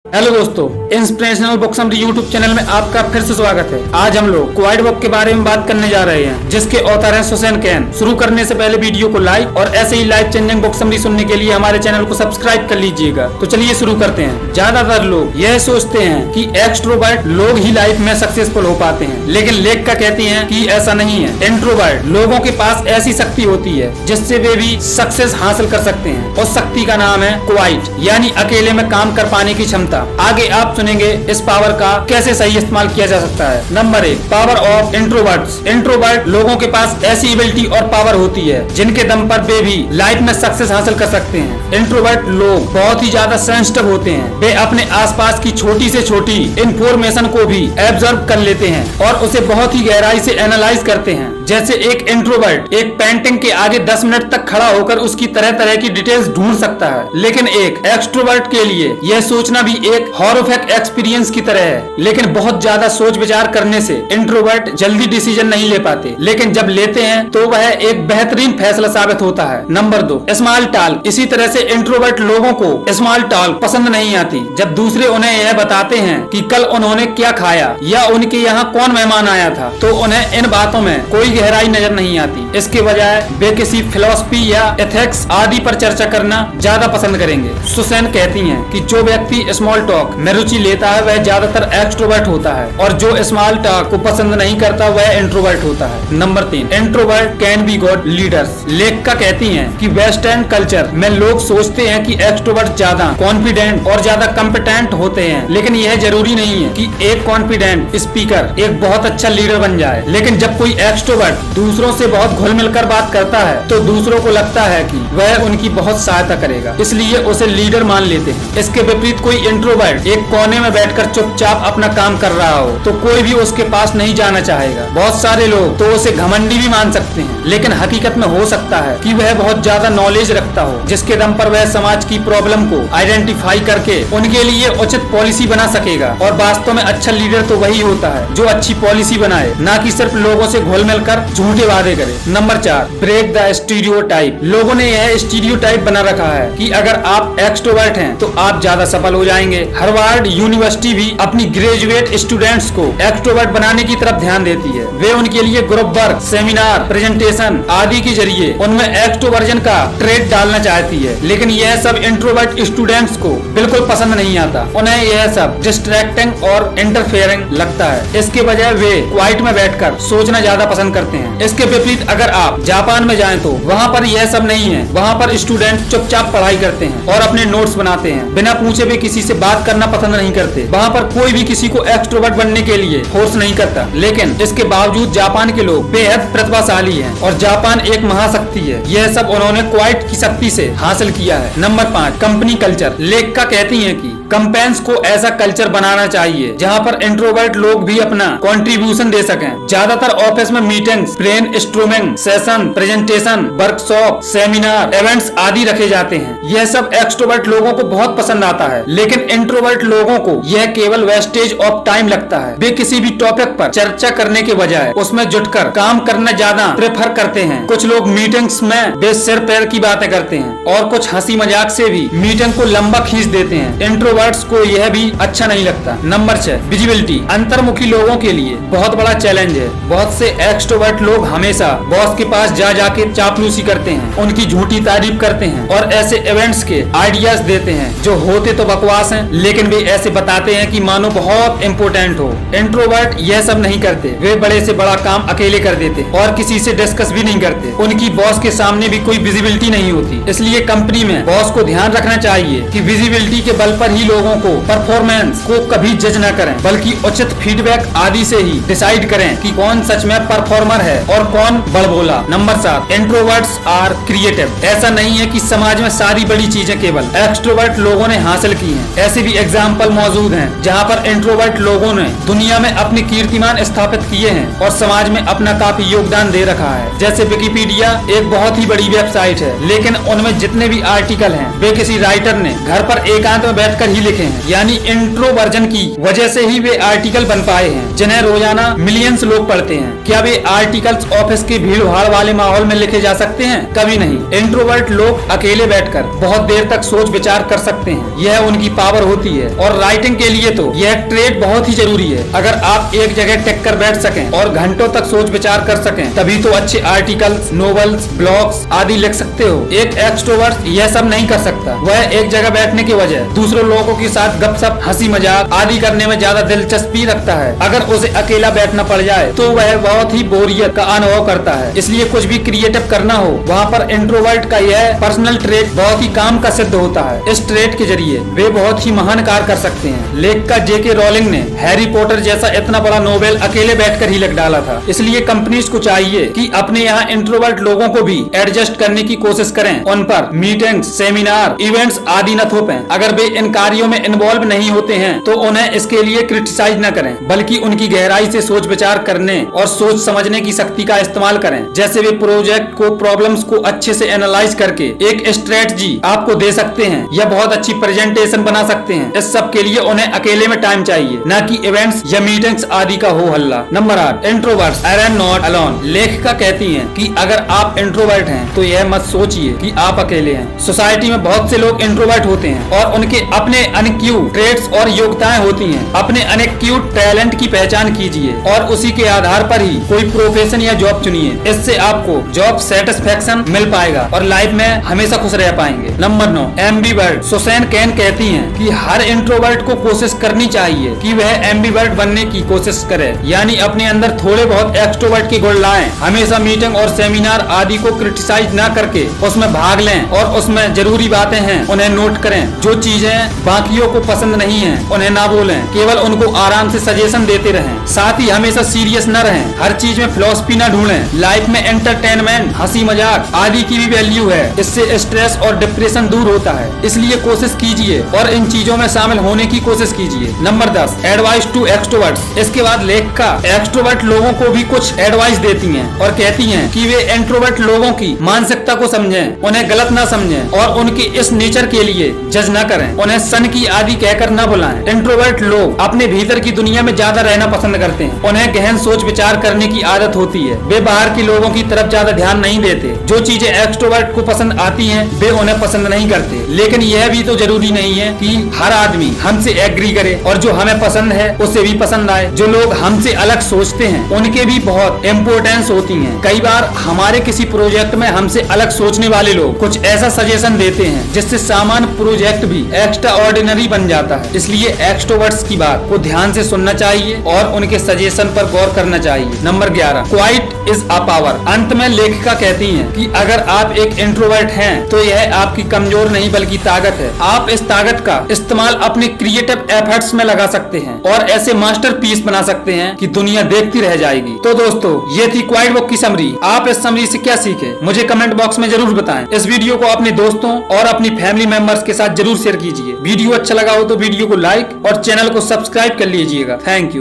Hello दोस्तों, inspirational book summary YouTube channel में आपका फिर से स्वागत है। आज हम लोग क्वाइट बुक के बारे में बात करने जा रहे हैं, जिसके ऑथर हैं सुसैन कैन। शुरू करने से पहले वीडियो को लाइक और ऐसे ही लाइफ चेंजिंग बुक समरी सुनने के लिए हमारे चैनल को सब्सक्राइब कर लीजिएगा। तो चलिए शुरू करते हैं। ज्यादातर लोग यह सोचते हैं कि एक्सट्रोवर्ट लोग ही लाइफ में सक्सेसफुल हो पाते हैं, लेकिन लेखिका कहती है कि ऐसा नहीं है। इंट्रोवर्ट लोगों के पास ऐसी शक्ति होती है जिससे वे भी सक्सेस हासिल कर सकते हैं, और शक्ति का नाम है क्वाइट, यानी अकेले में काम कर पाने की क्षमता। आगे आप सुनेंगे इस पावर का कैसे सही इस्तेमाल किया जा सकता है। Number 1, power of introverts. Introvert लोगों के पास ऐसी एबिलिटी और पावर होती है जिनके दम पर वे भी लाइफ में सक्सेस हासिल कर सकते हैं। इंट्रोवर्ट लोग बहुत ही ज्यादा सेंसिटिव होते हैं। वे अपने आसपास की छोटी से छोटी इंफॉर्मेशन को भी एब्जॉर्ब कर लेते हैं और उसे बहुत ही गहराई से एनालाइज करते हैं। जैसे एक इंट्रोवर्ट एक पेंटिंग के आगे 10 मिनट तक खड़ा होकर उसकी तरह तरह की डिटेल्स ढूंढ सकता है, लेकिन एक एक्सट्रोवर्ट के लिए यह सोचना भी एक हॉरिफिक एक्सपीरियंस की तरह है। लेकिन बहुत ज्यादा सोच विचार करने से इंट्रोवर्ट जल्दी डिसीजन नहीं ले पाते, लेकिन जब लेते हैं तो वह एक बेहतरीन फैसला साबित होता है। Number 2, small talk. इसी तरह से इंट्रोवर्ट लोगों को स्मॉल टॉक पसंद नहीं आती। जब दूसरे उन्हें यह बताते हैं कि कल उन्होंने क्या खाया या उनके यहाँ कौन मेहमान आया था, तो उन्हें इन बातों में कोई गहराई नजर नहीं आती। इसके बजाय वे किसी फिलॉसफी या एथिक्स आदि पर चर्चा करना ज्यादा पसंद करेंगे। सुसैन कहती हैं कि जो व्यक्ति स्मॉल टॉक में रुचि लेता है वह ज्यादातर एक्सट्रोवर्ट होता है, और जो स्मॉल टॉक को पसंद नहीं करता वह इंट्रोवर्ट होता है। Number 3, introvert can be good leaders. लेखिका कहती हैं कि वेस्टर्न कल्चर में लोग सोचते हैं कि एक्सट्रोवर्ट ज्यादा कॉन्फिडेंट और ज्यादा कॉम्पिटेंट होते हैं, लेकिन यह जरूरी नहीं है कि एक कॉन्फिडेंट स्पीकर एक बहुत अच्छा लीडर बन जाए। लेकिन जब कोई एक्सट्रोवर्ट दूसरों से बहुत घुल मिलकर बात करता है तो दूसरों को लगता है कि वह उनकी बहुत सहायता करेगा, इसलिए उसे लीडर मान लेते हैं। इसके विपरीत कोई इंट्रोवर्ट एक कोने में बैठकर चुपचाप अपना काम कर रहा हो तो कोई भी उसके पास नहीं जाना चाहेगा। बहुत सारे लोग तो उसे घमंडी भी मान सकते हैं, लेकिन हकीकत में हो सकता है कि वह बहुत ज्यादा नॉलेज रखता हो, जिसके दम पर वह समाज की प्रॉब्लम को आइडेंटिफाई करके उनके लिए उचित पॉलिसी बना सकेगा। और वास्तव में अच्छा लीडर तो वही होता है जो अच्छी पॉलिसी बनाए, ना कि सिर्फ लोगों से घुल मिलकर झूठे वादे करे। Number 4, break the stereotype. लोगों ने यह स्टीरियोटाइप बना रखा है कि अगर आप एक्सट्रोवर्ट हैं तो आप ज्यादा सफल हो जाएंगे। हार्वर्ड यूनिवर्सिटी भी अपनी ग्रेजुएट स्टूडेंट्स को एक्सट्रोवर्ट बनाने की तरफ ध्यान देती है। वे उनके लिए ग्रुप वर्क, सेमिनार, प्रेजेंटेशन आदि के जरिए उनमें एक्सट्रोवर्जन का ट्रेड डालना चाहती है, लेकिन यह सब इंट्रोवर्ट स्टूडेंट्स को बिल्कुल पसंद नहीं आता। उन्हें यह सब डिस्ट्रैक्टिंग और इंटरफेयरिंग लगता है। इसके बजाय वे क्वाइट में बैठकर सोचना ज्यादा पसंद करते हैं। इसके विपरीत अगर आप जापान में जाएं तो वहाँ पर यह सब नहीं है। वहाँ पर स्टूडेंट चुपचाप पढ़ाई करते हैं और अपने नोट्स बनाते हैं, बिना पूछे भी किसी से बात करना पसंद नहीं करते। वहाँ पर कोई भी किसी को एक्सट्रोवर्ट बनने के लिए फोर्स नहीं करता, लेकिन इसके बावजूद जापान के लोग बेहद प्रतिभाशाली हैं और जापान एक महाशक्ति है। यह सब उन्होंने क्वाइट की शक्ति से हासिल किया है। Number 5, company culture. लेखिका कहती है कि कंपनीज को ऐसा कल्चर बनाना चाहिए जहाँ पर इंट्रोवर्ट लोग भी अपना कंट्रीब्यूशन दे सकें। ज्यादातर ऑफिस में meetings, brain storming session, presentation, workshop, seminar, events आदि रखे जाते हैं। यह सब एक्सट्रोवर्ट लोगों को बहुत पसंद आता है, लेकिन इंट्रोवर्ट लोगों को यह केवल वेस्टेज ऑफ टाइम लगता है। वे किसी भी टॉपिक पर चर्चा करने के बजाय उसमें जुटकर काम करना ज्यादा प्रेफर करते हैं। कुछ लोग मीटिंग्स में बेसिर पैर की बातें करते हैं और कुछ हंसी मजाक से भी मीटिंग को लंबा खींच देते हैं। इंट्रोवर्ट्स को यह भी अच्छा नहीं लगता। Number 6, visibility. अंतर्मुखी लोगों के लिए बहुत बड़ा चैलेंज है। बहुत से एक्सट्रोवर्ट लोग हमेशा बॉस के पास जा जाके चापलूसी करते हैं, उनकी झूठी तारीफ करते हैं और ऐसे इवेंट्स के आइडियाज देते हैं जो होते तो बकवास हैं, लेकिन वे ऐसे बताते हैं कि मानो बहुत इम्पोर्टेंट हो। इंट्रोवर्ट यह सब नहीं करते। वे बड़े से बड़ा काम अकेले कर देते और किसी से डिस्कस भी नहीं करते। उनकी बॉस के सामने भी कोई विजिबिलिटी नहीं होती। इसलिए कंपनी में बॉस को ध्यान रखना चाहिए कि विजिबिलिटी के बल पर ही लोगों को परफॉर्मेंस को कभी जज न करें, बल्कि उचित फीडबैक आदि से ही डिसाइड करें कि कौन सच में परफॉर्मर है और कौन बड़बोला। Number 7, introverts are creative. ऐसा नहीं है कि समाज में सारी बड़ी चीजें केवल एक्सट्रोवर्ट लोगों ने हासिल की हैं। ऐसे भी एग्जाम्पल मौजूद हैं जहाँ पर इंट्रोवर्ट लोगों ने दुनिया में अपने कीर्तिमान स्थापित किए हैं और समाज में अपना काफी योगदान दे रखा है। जैसे विकिपीडिया एक बहुत ही बड़ी वेबसाइट है, लेकिन उनमें जितने भी आर्टिकल हैं वे किसी राइटर ने घर पर एकांत में बैठकर ही ही लिखे हैं, यानी इंट्रोवर्जन की वजह से ही वे आर्टिकल बन पाए हैं जिन्हें रोजाना मिलियंस लोग पढ़ते हैं। क्या वे आर्टिकल्स ऑफिस के भीड़ भाड़ वाले माहौल में लिखे जा सकते हैं? कभी नहीं। इंट्रोवर्ट लोग अकेले बैठकर बहुत देर तक सोच विचार कर सकते हैं, यह उनकी पावर होती है। और राइटिंग के लिए तो यह ट्रेड बहुत ही जरूरी है। अगर आप एक जगह टेक कर बैठ सकें और घंटों तक सोच विचार कर सकें, तभी तो अच्छे आर्टिकल्स, नोवेल्स, ब्लॉग्स आदि लिख सकते हो। एक एक्सट्रोवर्ट यह सब नहीं कर सकता। वह एक जगह बैठने की वजह दूसरों लोगों के साथ गपशप, हंसी मजाक आदि करने में ज्यादा दिलचस्पी रखता है। अगर उसे अकेला बैठना पड़ जाए तो वह बहुत ही बोरियत का अनुभव करता है। इसलिए कुछ भी क्रिएटिव करना हो, वहाँ पर इंट्रोवर्ट का यह पर्सनल ट्रेट बहुत ही काम का सिद्ध होता है। इस ट्रेट के जरिए वे बहुत ही महान कार्य कर सकते हैं। लेखिका जेके रॉलिंग ने हैरी पॉटर जैसा इतना बड़ा नोवेल अकेले बैठकर ही लिख डाला था। इसलिए कंपनीज को चाहिए कि अपने यहाँ इंट्रोवर्ट लोगों को भी एडजस्ट करने की कोशिश करें। उन पर मीटिंग्स, सेमिनार, इवेंट्स आदि न थोपें। अगर वे इन कार्यों में इन्वॉल्व नहीं होते हैं तो उन्हें इसके लिए क्रिटिसाइज न करें, बल्कि उनकी गहराई से सोच विचार करने और सोच समझने की शक्ति का इस्तेमाल करें। जैसे वे प्रोजेक्ट को, प्रॉब्लम्स को अच्छे से एनालाइज करके एक स्ट्रेटजी आपको दे सकते हैं या बहुत अच्छी प्रेजेंटेशन बना सकते हैं। इस सब के लिए उन्हें अकेले में टाइम चाहिए, न कि इवेंट्स या मीटिंग्स आदि का हो हल्ला। Number 8, introverts are not alone. लेखिका कहती हैं कि अगर आप इंट्रोवर्ट हैं तो यह मत सोचिए कि आप अकेले हैं। सोसाइटी में बहुत से लोग इंट्रोवर्ट होते हैं और उनके अपने अनक्यूट ट्रेड्स और योग्यताएं होती हैं। अपने अनक्यूट टैलेंट की पहचान कीजिए और उसी के आधार पर ही कोई प्रोफेशन या जॉब चुनिए। इससे आपको जॉब सेटिस्फेक्शन मिल पाएगा और लाइफ में हमेशा खुश रह पाएंगे। Number 9, ambivert. सुसैन कैन कहती हैं कि हर इंट्रोवर्ट को कोशिश करनी चाहिए कि वह एम्बिवर्ट बनने की कोशिश करे, यानी अपने अंदर थोड़े बहुत एक्सट्रोवर्ट के गुण लाएं। हमेशा मीटिंग और सेमिनार आदि को क्रिटिसाइज न करके उसमें भाग लें और उसमें जरूरी बातें हैं उन्हें नोट करें। जो चीजें बाकियों को पसंद नहीं है उन्हें ना बोलें, केवल उनको आराम से सजेशन देते रहें। साथ ही हमेशा सीरियस न रहें, हर चीज में फिलॉसफी न ढूंढें। लाइफ में एंटरटेनमेंट, हंसी मजाक आदि की भी वैल्यू है। इससे स्ट्रेस और डिप्रेशन दूर होता है। इसलिए कोशिश कीजिए और इन चीजों में शामिल होने की कोशिश कीजिए। Number 10, advice to extroverts. इसके बाद लेखिका एक्सट्रोवर्ट लोगों को भी कुछ एडवाइस देती हैं और कहती हैं कि वे इंट्रोवर्ट लोगों की मानसिकता को समझें, उन्हें गलत ना समझें और उनके इस नेचर के लिए जज न करें। उन्हें सन की आदि कहकर न बुलाएं। इंट्रोवर्ट लोग अपने भीतर की दुनिया में ज्यादा रहना पसंद करते हैं। उन्हें गहन सोच विचार करने की आदत होती है। वे बाहर के लोगों की तरफ ज्यादा ध्यान नहीं देते। जो चीजें एक्सट्रोवर्ट को पसंद आती हैं वे उन्हें पसंद नहीं करते। लेकिन यह भी तो जरूरी नहीं है कि हर आदमी हमसे एग्री करे और जो हमें पसंद है उसे भी पसंद आए। जो लोग हमसे अलग सोचते हैं उनके भी बहुत इम्पोर्टेंस होती है। कई बार हमारे किसी प्रोजेक्ट में हमसे अलग सोचने वाले लोग कुछ ऐसा सजेशन देते हैं जिससे सामान्य प्रोजेक्ट भी एक्स्ट्रा ऑर्डिनरी बन जाता है। इसलिए एक्सट्रोवर्ट्स की बात को ध्यान से सुनना चाहिए और उनके सजेशन पर गौर करना चाहिए। Number 11, quite is a power. अंत में लेखिका कहती हैं कि अगर आप एक इंट्रोवर्ट हैं तो यह आपकी कमजोर नहीं बल्कि ताकत है। आप इस ताकत का इस्तेमाल अपने क्रिएटिव एफर्ट्स में लगा सकते हैं और ऐसे मास्टरपीस बना सकते हैं कि दुनिया देखती रह जाएगी। तो दोस्तों, ये थी क्वाइट बुक की समरी। आप इस समरी से क्या सीखे मुझे कमेंट बॉक्स में जरूर बताएं। इस वीडियो को अपने दोस्तों और अपनी फैमिली मेंबर्स के साथ जरूर शेयर कीजिए। वीडियो अच्छा लगा हो तो वीडियो को लाइक और चैनल को सब्सक्राइब कर लीजिएगा। Thank you.